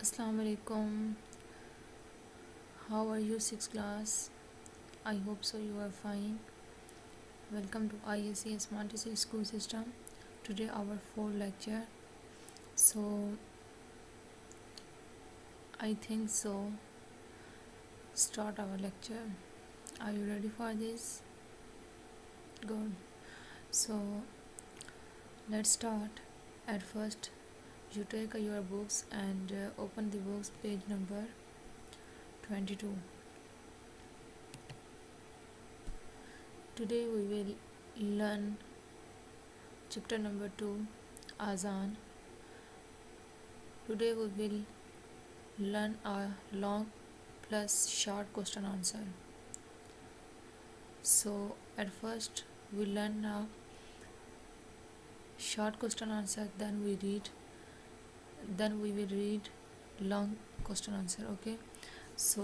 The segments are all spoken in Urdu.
Assalamu alaikum. How are you, 6th class? I hope so you are fine. Welcome to ISC Smart School System. Today our fourth lecture. So I think so. Start our lecture. Are you ready for this? Good. So let's start. At first, you take your books and open the books page number 22. Today we will learn chapter number 2, Azan. Today we will learn a long plus short question answer. So at first we learn a short question answer, then we will read long question answer. Okay, so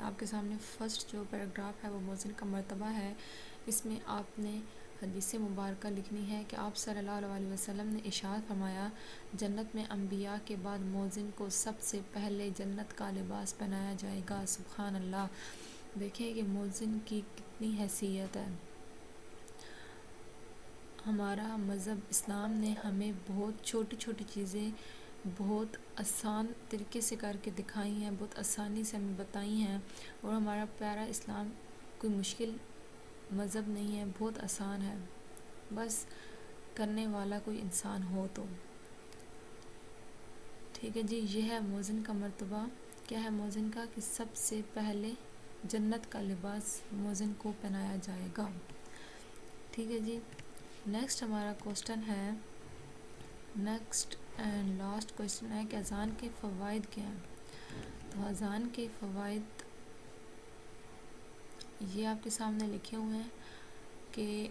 آپ کے سامنے فرسٹ جو پیراگراف ہے وہ مؤذن کا مرتبہ ہے. اس میں آپ نے حدیث مبارکہ لکھنی ہے کہ آپ صلی اللہ علیہ وسلم نے ارشاد فرمایا جنت میں انبیاء کے بعد مؤذن کو سب سے پہلے جنت کا لباس پہنایا جائے گا. سبحان اللہ. دیکھیں کہ مؤذن کی کتنی حیثیت ہے. ہمارا مذہب اسلام نے ہمیں بہت چھوٹی چھوٹی چیزیں بہت آسان طریقے سے کر کے دکھائی ہیں، بہت آسانی سے ہمیں بتائی ہیں، اور ہمارا پیارا اسلام کوئی مشکل مذہب نہیں ہے، بہت آسان ہے، بس کرنے والا کوئی انسان ہو تو. ٹھیک ہے جی. یہ ہے مؤذن کا مرتبہ. کیا ہے مؤذن کا؟ کہ سب سے پہلے جنت کا لباس مؤذن کو پہنایا جائے گا. ٹھیک ہے جی. نیکسٹ ہمارا کوسٹن ہے، نیکسٹ اینڈ لاسٹ کوسٹن ہے کہ اذان کے فوائد کیا ہیں. تو اذان کے فوائد یہ آپ کے سامنے لکھے ہوئے ہیں کہ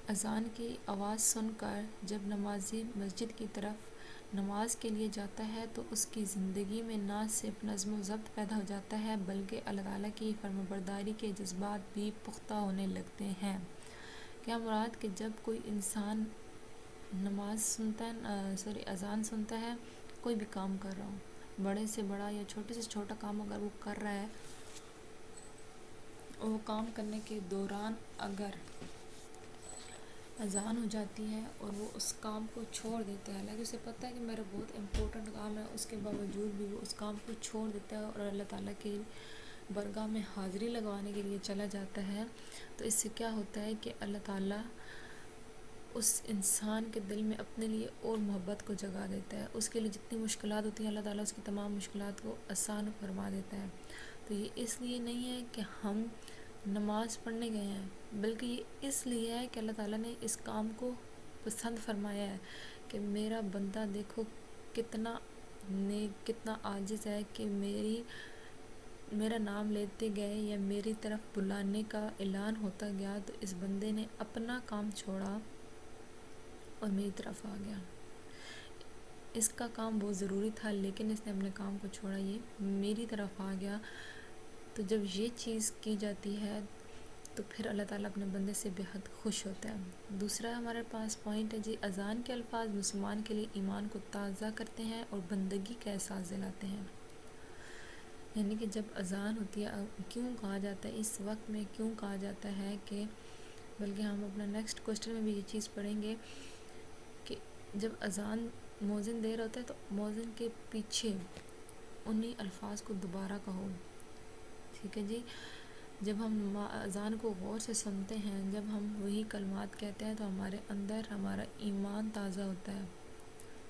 اذان کی آواز سن کر جب نمازی مسجد کی طرف نماز کے لیے جاتا ہے تو اس کی زندگی میں نہ صرف نظم و ضبط پیدا ہو جاتا ہے بلکہ اللہ تعالیٰ کی فرمانبرداری کے جذبات بھی پختہ ہونے لگتے ہیں. کیا مراد کہ جب کوئی انسان نماز سنتا ہے اذان سنتا ہے، کوئی بھی کام کر رہا ہو، بڑے سے بڑا یا چھوٹے سے چھوٹا کام اگر وہ کر رہا ہے، اور وہ کام کرنے کے دوران اگر اذان ہو جاتی ہے اور وہ اس کام کو چھوڑ دیتا ہے، حالانکہ اسے پتہ ہے کہ میرا بہت امپورٹنٹ کام ہے، اس کے باوجود بھی وہ اس کام کو چھوڑ دیتا ہے اور اللہ تعالیٰ کی برگاہ میں حاضری لگوانے کے لیے چلا جاتا ہے، تو اس سے کیا ہوتا ہے کہ اللہ تعالیٰ اس انسان کے دل میں اپنے لیے اور محبت کو جگا دیتا ہے. اس کے لیے جتنی مشکلات ہوتی ہیں اللہ تعالیٰ اس کی تمام مشکلات کو آسان فرما دیتا ہے. تو یہ اس لیے نہیں ہے کہ ہم نماز پڑھنے گئے ہیں، بلکہ یہ اس لیے ہے کہ اللہ تعالیٰ نے اس کام کو پسند فرمایا ہے کہ میرا بندہ دیکھو کتنا نیک، کتنا عاجز ہے کہ میرا نام لیتے گئے یا میری طرف بلانے کا اعلان ہوتا گیا تو اس بندے نے اپنا کام چھوڑا اور میری طرف آ گیا. اس کا کام بہت ضروری تھا لیکن اس نے اپنے کام کو چھوڑا، یہ میری طرف آ گیا. تو جب یہ چیز کی جاتی ہے تو پھر اللہ تعالیٰ اپنے بندے سے بے حد خوش ہوتا ہے. دوسرا ہمارے پاس پوائنٹ ہے جی، اذان کے الفاظ مسلمان کے لیے ایمان کو تازہ کرتے ہیں اور بندگی کا احساس دلاتے ہیں. یعنی کہ جب اذان ہوتی ہے، کیوں کہا جاتا ہے اس وقت میں، کیوں کہا جاتا ہے کہ، بلکہ ہم اپنا نیکسٹ کوسچن میں بھی یہ چیز پڑھیں گے کہ جب اذان مؤذن دے رہا ہوتا ہے تو مؤذن کے پیچھے انہی الفاظ کو دوبارہ کہو. ٹھیک ہے جی. جب ہم اذان کو غور سے سنتے ہیں، جب ہم وہی کلمات کہتے ہیں تو ہمارے اندر ہمارا ایمان تازہ ہوتا ہے.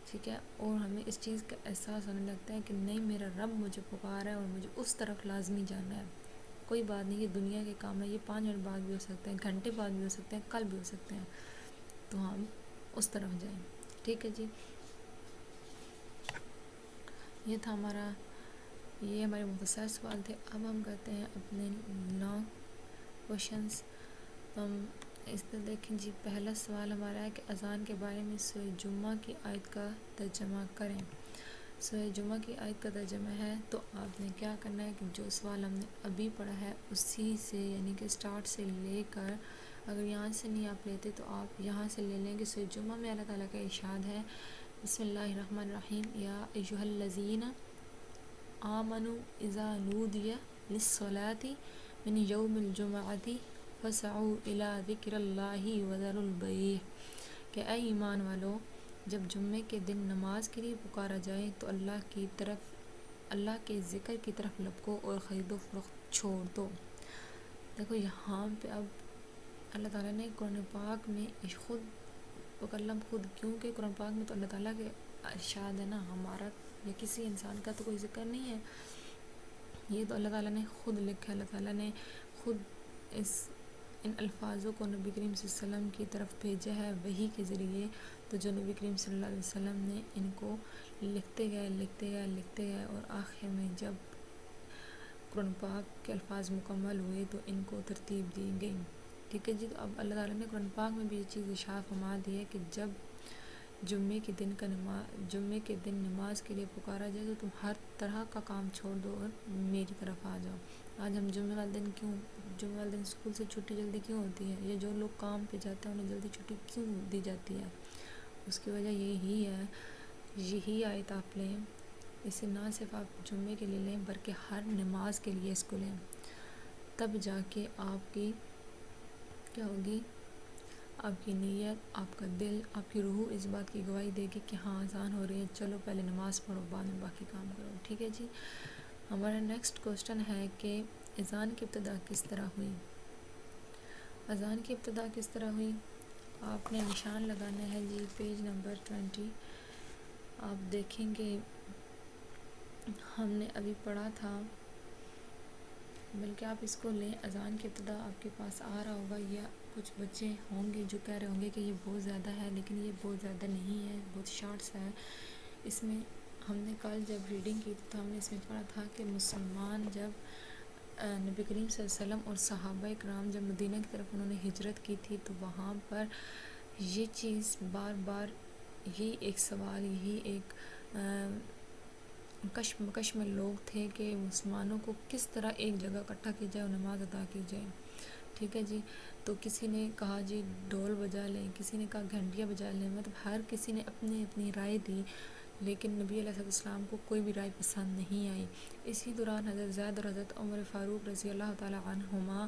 ٹھیک ہے. اور ہمیں اس چیز کا احساس ہونے لگتا ہے کہ نہیں، میرا رب مجھے پکار ہے اور مجھے اس طرف لازمی جانا ہے. کوئی بات نہیں، یہ دنیا کے کام ہے، یہ 5 منٹ بعد بھی ہو سکتے ہیں، گھنٹے بعد بھی ہو سکتے ہیں، کل بھی ہو سکتے ہیں، تو ہم اس طرف جائیں. ٹھیک ہے جی. یہ تھا یہ ہمارے مختصر سوال تھے. اب ہم کرتے ہیں اپنے لانگ کوشچنس. ہم اس میں دیکھیں جی. پہلا سوال ہمارا ہے کہ اذان کے بارے میں سورہ جمعہ کی آیت کا ترجمہ کریں. سورہ جمعہ کی آیت کا ترجمہ ہے تو آپ نے کیا کرنا ہے کہ جو سوال ہم نے ابھی پڑھا ہے اسی سے، یعنی کہ سٹارٹ سے لے کر، اگر یہاں سے نہیں آپ لیتے تو آپ یہاں سے لے لیں گے. سورہ جمعہ میں اللہ تعالیٰ کا ارشاد ہے، بسم اللہ الرحمن الرحیم، یا ایھا الذین آمنوا اذا نودی للصلاۃ من یوم الجمعۃ فاسعوا الی ذکر اللہ وذروا البیع. کہ اے ایمان والو، جب جمعے کے دن نماز کے لیے پکارا جائے تو اللہ کے ذکر کی طرف لپکو اور خرید و فروخت چھوڑ دو. دیکھو یہاں پہ اب اللہ تعالیٰ نے قرآن پاک میں خود مکلم خود، کیونکہ قرآن پاک میں تو اللہ تعالیٰ کے ارشاد ہے نا، ہمارا یا کسی انسان کا تو کوئی ذکر نہیں ہے. یہ تو اللہ تعالیٰ نے خود لکھا ہے، اللہ تعالیٰ نے خود ان الفاظوں کو نبی کریم صلی اللہ علیہ وسلم کی طرف بھیجا ہے وحی کے ذریعے. تو جو نبی کریم صلی اللہ علیہ وسلم نے ان کو لکھتے گئے اور آخر میں جب قرآن پاک کے الفاظ مکمل ہوئے تو ان کو ترتیب دی گئی. ٹھیک ہے جی. تو اب اللہ تعالیٰ نے قرآن پاک میں بھی یہ چیز ارشاد فرما دی ہے کہ جب جمعے کے دن نماز کے لیے پکارا جائے تو تم ہر طرح کا کام چھوڑ دو اور میری طرف آ جاؤ۔ آج ہم جمعے والے دن اسکول سے چھٹی جلدی کیوں ہوتی ہے؟ یہ جو لوگ کام پہ جاتے ہیں انہیں جلدی چھٹی کیوں دی جاتی ہے؟ اس کی وجہ یہی آیت آپ لیں، اسے نہ صرف آپ جمعے کے لیے لیں بلکہ ہر نماز کے لیے اس کو لیں، تب جا کے آپ کی کیا ہوگی؟ آپ کی نیت، آپ کا دل، آپ کی روح اس بات کی گواہی دے گی کہ ہاں اذان ہو رہی ہے، چلو پہلے نماز پڑھو بعد میں باقی کام کرو۔ ٹھیک ہے جی، ہمارا نیکسٹ کوسچن ہے کہ اذان کی ابتدا کس طرح ہوئی؟ اذان کی ابتدا کس طرح ہوئی؟ آپ نے نشان لگانا ہے جی پیج نمبر 20۔ آپ دیکھیں گے ہم نے ابھی پڑھا تھا، بلکہ آپ اس کو لیں، اذان کی ابتدا آپ کے پاس آ رہا ہوگا، یا کچھ بچے ہوں گے جو کہہ رہے ہوں گے کہ یہ بہت زیادہ ہے، لیکن یہ بہت زیادہ نہیں ہے، بہت شارٹس ہے۔ اس میں ہم نے کل جب ریڈنگ کی تو ہم نے اس میں پڑھا تھا کہ مسلمان جب نبی کریم صلی اللہ علیہ وسلم اور صحابہ کرام جب مدینہ کی طرف انہوں نے ہجرت کی تھی تو وہاں پر یہ چیز بار بار، یہی ایک سوال، یہی ایک کشمکش میں لوگ تھے کہ مسلمانوں کو کس طرح ایک جگہ اکٹھا کیا جائے اور نماز ادا کی جائے۔ ٹھیک ہے جی، تو کسی نے کہا جی ڈھول بجا لیں، کسی نے کہا گھنٹیاں بجا لیں، مطلب ہر کسی نے اپنی اپنی رائے دی، لیکن نبی علیہ السلام کو کوئی بھی رائے پسند نہیں آئی۔ اسی دوران حضرت زید اور حضرت عمر فاروق رضی اللہ تعالی عنہما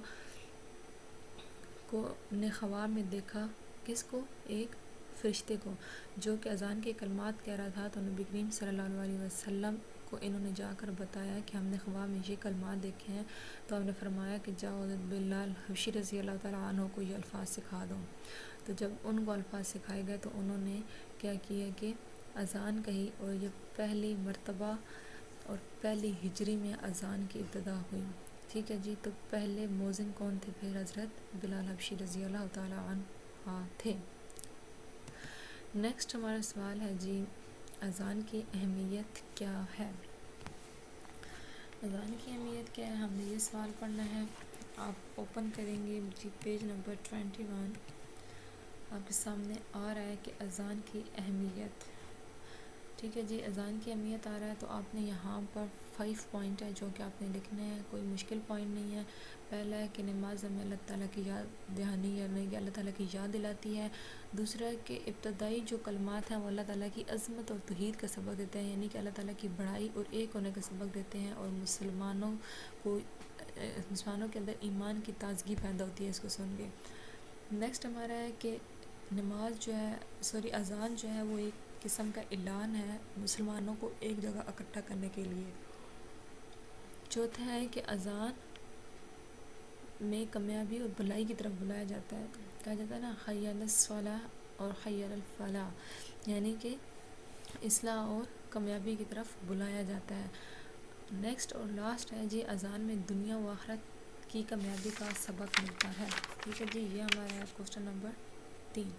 کو نے خواب میں دیکھا، کس کو؟ ایک فرشتے کو، جو کہ اذان کے کلمات کہہ رہا تھا، تو نبی کریم صلی اللہ علیہ وسلم کو انہوں نے جا کر بتایا کہ ہم نے خواب میں یہ کلمات دیکھے ہیں، تو ہم نے فرمایا کہ جاؤ حضرت بلال حبشی رضی اللہ تعالیٰ عنہ کو یہ الفاظ سکھا دو۔ تو جب ان کو الفاظ سکھائے گئے تو انہوں نے کیا کیا کہ اذان کہی، اور یہ پہلی مرتبہ اور پہلی ہجری میں اذان کی ابتدا ہوئی۔ ٹھیک ہے جی، تو پہلے مؤذن کون تھے؟ پھر حضرت بلال حبشی رضی اللہ تعالیٰ عنہ تھے۔ نیکسٹ ہمارا سوال ہے جی اذان کی اہمیت کیا ہے؟ اذان کی اہمیت کیا ہے، ہم نے یہ سوال پڑھنا ہے۔ آپ اوپن کریں گے جی پیج نمبر 21، آپ کے سامنے آ رہا ہے کہ اذان کی اہمیت۔ ٹھیک ہے جی، اذان کی اہمیت آ رہا ہے، تو آپ نے یہاں پر 5 پوائنٹ ہے جو کہ آپ نے لکھنے ہیں، کوئی مشکل پوائنٹ نہیں ہے۔ پہلا ہے کہ نماز میں اللہ تعالیٰ کی یاد دہانی، یعنی کہ اللہ تعالیٰ کی یاد دلاتی ہے۔ دوسرا ہے کہ ابتدائی جو کلمات ہیں وہ اللہ تعالیٰ کی عظمت اور توحید کا سبق دیتے ہیں، یعنی کہ اللہ تعالیٰ کی بڑائی اور ایک ہونے کا سبق دیتے ہیں، اور مسلمانوں کے اندر ایمان کی تازگی پیدا ہوتی ہے اس کو سن کے۔ نیکسٹ ہمارا ہے کہ اذان جو ہے وہ ایک قسم کا اعلان ہے مسلمانوں کو ایک جگہ اکٹھا کرنے کے لیے۔ چوتھا ہے کہ اذان میں کامیابی اور بھلائی کی طرف بلایا جاتا ہے، کہا جاتا ہے نا حی علی الصلاۃ اور حی علی الفلاح، یعنی کہ اصلاح اور کامیابی کی طرف بلایا جاتا ہے۔ نیکسٹ اور لاسٹ ہے جی اذان میں دنیا و آخرت کی کامیابی کا سبق ملتا ہے۔ ٹھیک ہے جی، یہ ہمارا ہے کوسچن نمبر 3۔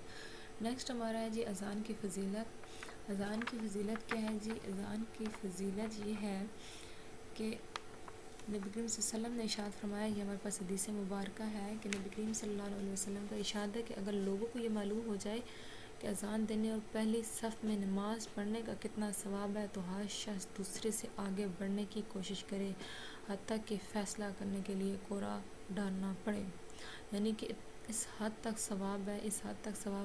نیکسٹ ہمارا ہے جی اذان کی فضیلت۔ اذان کی فضیلت کیا ہے جی؟ اذان کی فضیلت یہ ہے کہ نبی کریم صلی اللہ علیہ وسلم نے ارشاد فرمایا، یہ ہمارے پاس حدیث مبارکہ ہے کہ نبی کریم صلی اللہ علیہ وسلم کا ارشاد ہے کہ اگر لوگوں کو یہ معلوم ہو جائے کہ اذان دینے اور پہلی صف میں نماز پڑھنے کا کتنا ثواب ہے، تو ہر شخص دوسرے سے آگے بڑھنے کی کوشش کرے، حتیٰ کہ فیصلہ کرنے کے لیے قرعہ ڈالنا پڑے۔ یعنی کہ اس حد تک ثواب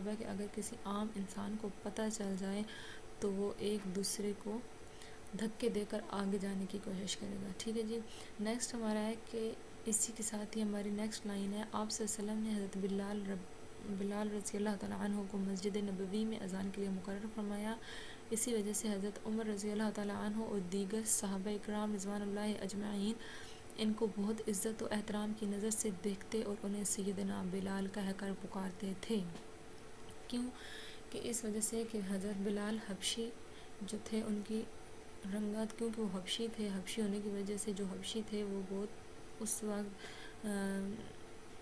ہے کہ اگر کسی عام انسان کو پتہ چل جائے تو وہ ایک دوسرے کو دھکے دے کر آگے جانے کی کوشش کرے گا۔ ٹھیک ہے جی، نیکسٹ ہمارا ہے کہ اسی کے ساتھ ہی ہماری نیکسٹ لائن ہے، آپ صلی اللہ علیہ وسلم نے حضرت بلال رضی اللہ تعالیٰ عنہ کو مسجد نبوی میں اذان کے لیے مقرر فرمایا۔ اسی وجہ سے حضرت عمر رضی اللہ تعالیٰ عنہ اور دیگر صحابہ کرام رضوان اللہ اجمعین ان کو بہت عزت و احترام کی نظر سے دیکھتے اور انہیں سیدنا بلال کہہ کر پکارتے تھے۔ کیوں؟ کہ اس وجہ سے کہ حضرت بلال حبشی جو تھے، ان کی رنگت، کیونکہ وہ حبشی تھے، حبشی ہونے کی وجہ سے جو حبشی تھے وہ بہت اس وقت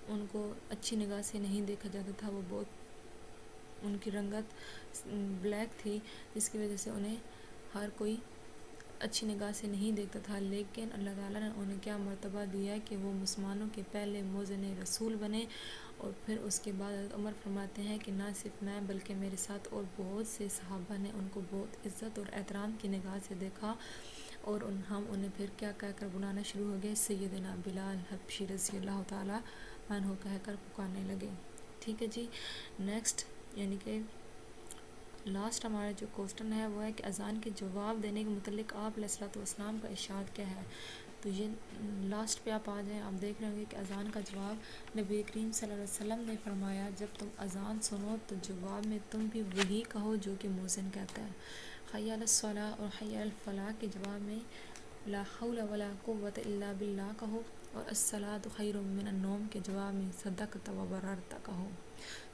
ان کو اچھی نگاہ سے نہیں دیکھا جاتا تھا، وہ بہت ان کی رنگت بلیک تھی، جس کی وجہ سے انہیں ہر کوئی اچھی نگاہ سے نہیں دیکھتا تھا، لیکن اللہ تعالیٰ نے انہیں کیا مرتبہ دیا ہے کہ وہ مسلمانوں کے پہلے مؤذن رسول بنے۔ اور پھر اس کے بعد حضرت عمر فرماتے ہیں کہ نہ صرف میں بلکہ میرے ساتھ اور بہت سے صحابہ نے ان کو بہت عزت اور احترام کی نگاہ سے دیکھا، اور ہم انہیں پھر کیا کہہ کر بلانا شروع ہو گئے، سیدنا بلال حبشی رضی اللہ تعالیٰ عنہ کہہ کر پکارنے لگے۔ ٹھیک ہے جی، نیکسٹ یعنی کہ لاسٹ ہمارا جو کوسٹن ہے وہ ہے کہ اذان کے جواب دینے کے متعلق آپ علیہ الصلوۃ والسلام کا ارشاد کیا ہے۔ تو یہ لاسٹ پہ آپ آ جائیں، آپ دیکھ رہے ہوں گے کہ اذان کا جواب نبی کریم صلی اللہ علیہ وسلم نے فرمایا جب تم اذان سنو تو جواب میں تم بھی وہی کہو جو کہ مؤذن کہتا ہے۔ حی علی الصلاۃ اور حی علی الفلاح کے جواب میں لا حول ولا قوۃ الا باللہ کہو، اور الصلاۃ خیر من النوم کے جواب میں صدقت و بررت کہو۔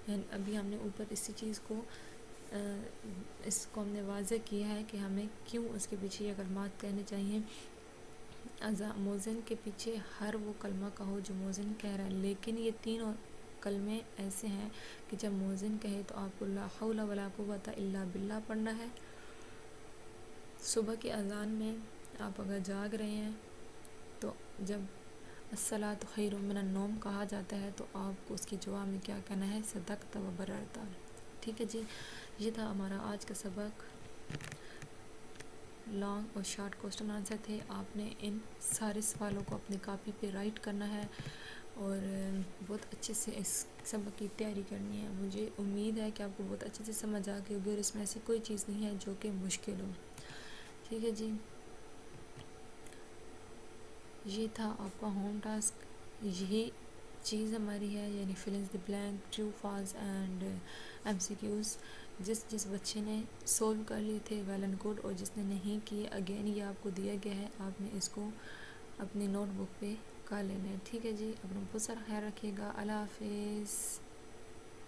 یعنی ابھی ہم نے اوپر اسی چیز کو اس کو ہم نے واضح کیا ہے کہ ہمیں کیوں اس کے پیچھے یہ کلمات کہنے چاہیے۔ مؤذن کے پیچھے ہر وہ کلمہ کہو جو مؤذن کہہ رہا ہے، لیکن یہ تینوں کلمے ایسے ہیں کہ جب مؤذن کہے تو آپ کو لا حول ولا قوۃ الا باللہ پڑھنا ہے۔ صبح کی اذان میں آپ اگر جاگ رہے ہیں تو جب الصلاۃ خیر من النوم کہا جاتا ہے تو آپ کو اس کے جواب میں کیا کہنا ہے، صدقت و بررت۔ ٹھیک ہے جی، یہ تھا ہمارا آج کا سبق۔ لانگ اور شارٹ کوسچن آنسر تھے۔ آپ نے ان سارے سوالوں کو اپنی کاپی پہ رائٹ کرنا ہے اور بہت اچھے سے اس سبق کی تیاری کرنی ہے۔ مجھے امید ہے کہ آپ کو بہت اچھے سے سمجھ آ گئی ہوگی اور اس میں ایسی کوئی چیز نہیں ہے جو کہ مشکل ہو۔ ٹھیک ہے جی، یہ تھا آپ کا ہوم ٹاسک۔ یہی چیز ہماری ہے، یعنی fill in the blank, true false and M C Qs. جس بچے نے سولو کر لیے تھے ویل اینڈ گڈ، اور جس نے نہیں کی اگین یہ آپ کو دیا گیا ہے، آپ نے اس کو اپنی نوٹ بک پہ کر لینا ہے۔ ٹھیک ہے جی، اپنا بہت سارا خیال رکھیے گا۔ اللہ حافظ۔